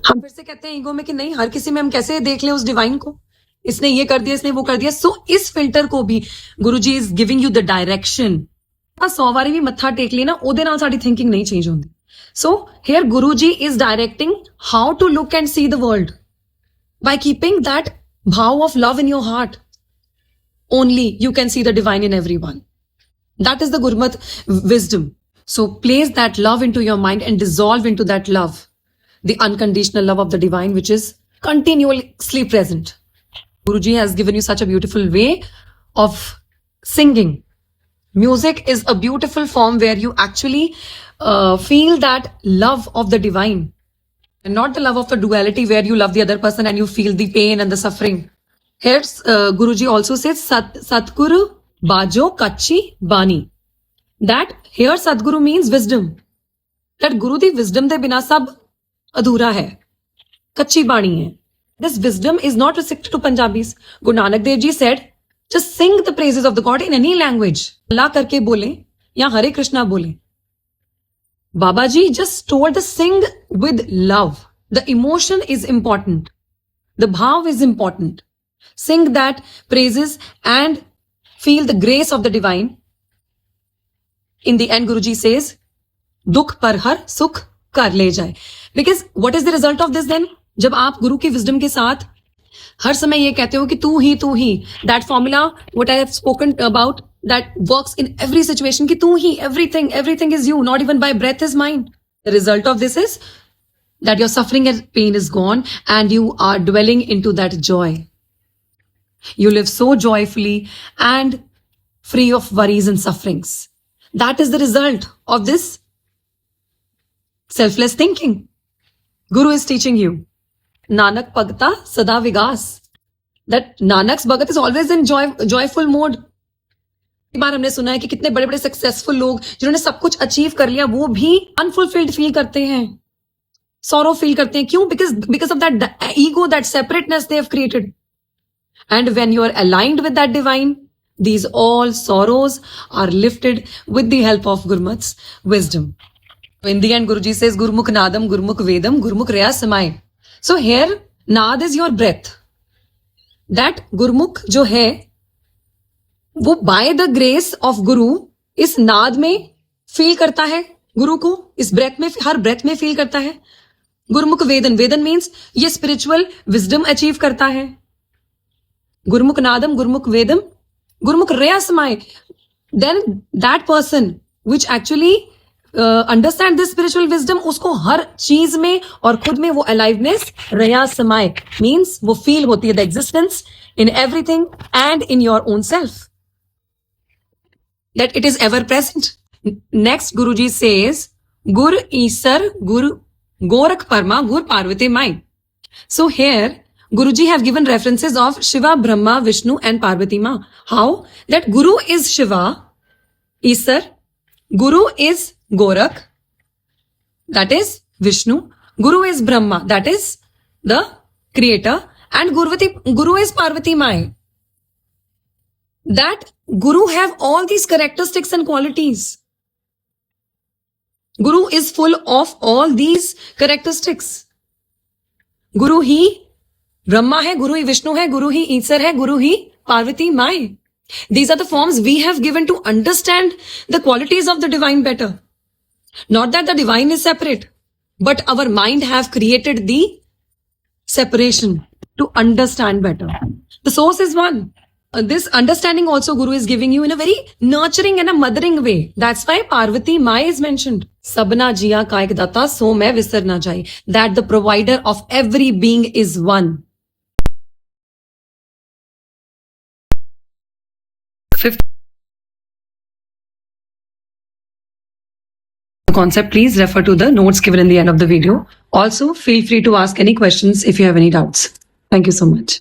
हम फिर से कहते हैं ईगो में कि नहीं, हर किसी में हम कैसे देख लें उस डिवाइन को, इसने ये कर दिया, इसने वो कर दिया। सो इस फिल्टर को भी Guruji is giving you the direction. 100 ਵਾਰੀ ਵੀ ਮੱਥਾ ਟੇਕ ਲਈ ਨਾ, ਉਹਦੇ ਨਾਲ ਸਾਡੀ ਥਿੰਕਿੰਗ ਨਹੀਂ ਚੇਂਜ ਹੁੰਦੀ। So here Guruji is directing how to look and see the world by keeping that bhav of love in your heart. Only you can see the divine in everyone. That is the Gurmat wisdom. So place that love into your mind and dissolve into that love, the unconditional love of the divine, which is continuously present. Guruji has given you such a beautiful way of singing. Music is a beautiful form where you actually feel that love of the divine. And not the love of the duality where you love the other person and you feel the pain and the suffering. Here, Guruji also says, Satguru Bajo Kachi Bani. That here Sadguru means wisdom. That Guru di wisdom de bina sab adhura hai. Kachi Bani hai. This wisdom is not restricted to Punjabis. Guru Nanak Dev Ji said, just sing the praises of the God in any language. Allah karke bole, ya Hare Krishna bole. Babaji just told us sing with love. The emotion is important. The bhav is important. Sing that praises and feel the grace of the divine. In the end, Guruji says, Dukh par har sukh kar le jaye. Because what is the result of this then? जब आप गुरु की wisdom के साथ हर समय ये कहते हो कि तू ही, that formula, what I have spoken about, that works in every situation, ki tu hi, everything is you, not even by breath is mine. The result of this is that your suffering and pain is gone and you are dwelling into that joy. You live so joyfully and free of worries and sufferings. That is the result of this selfless thinking. Guru is teaching you. Nanak Bhagta Sada Vigas. That Nanak's Bhagat is always in joyful mode. एक बार हमने सुना है कि कितने बड़े बड़े successful लोग जिन्होंने सब कुछ अचीव कर लिया, वो भी अनफुलफिल्ड फील करते हैं, सॉरो फील करते हैं। क्यों? Because of that ego, that separateness they have created. And when you are aligned with that divine, these all sorrows are lifted with the help of Gurmat's wisdom. In the end, Guruji says, Gurmukh Nadam, Gurmukh Vedam, Gurmukh Raya Samay. So here, Nad is your breath. That Gurmukh जो है, वो by the grace of गुरु इस नाद में feel करता है गुरु को, इस ब्रेथ में, हर ब्रेथ में फील करता है। गुरुमुख वेदन मीन्स ये स्पिरिचुअल विजडम अचीव करता है। गुरुमुख नादम, गुरुमुख वेदम, गुरुमुख रया समाय, then that person which actually understand this spiritual wisdom, उसको हर चीज में और खुद में वो अलाइवनेस, रया समाय मीन्स वो फील होती है, the existence in everything and in your own self, that it is ever present. Next, Guruji says, Gur Isar, Gur Gorakh Parma, Gur Parvati Mai. So here, Guruji have given references of Shiva, Brahma, Vishnu and Parvati Ma. How? That Guru is Shiva, Isar, Guru is Gorakh, that is Vishnu, Guru is Brahma, that is the creator, and Guru is Parvati Mai. That Guru have all these characteristics and qualities. Guru is full of all these characteristics. Guru he Brahma है, Guru ही Vishnu है, Guru ही Isar है, Guru he Parvati Mai. These are the forms we have given to understand the qualities of the divine better. Not that the divine is separate, but our mind have created the separation to understand better. The source is one. This understanding also Guru is giving you in a very nurturing and a mothering way. That's why Parvati Mai is mentioned. Sabna jiya ka ek data, so main visar na jai. That the provider of every being is one. Fifth concept, please refer to the notes given in the end of the video. Also, feel free to ask any questions if you have any doubts. Thank you so much.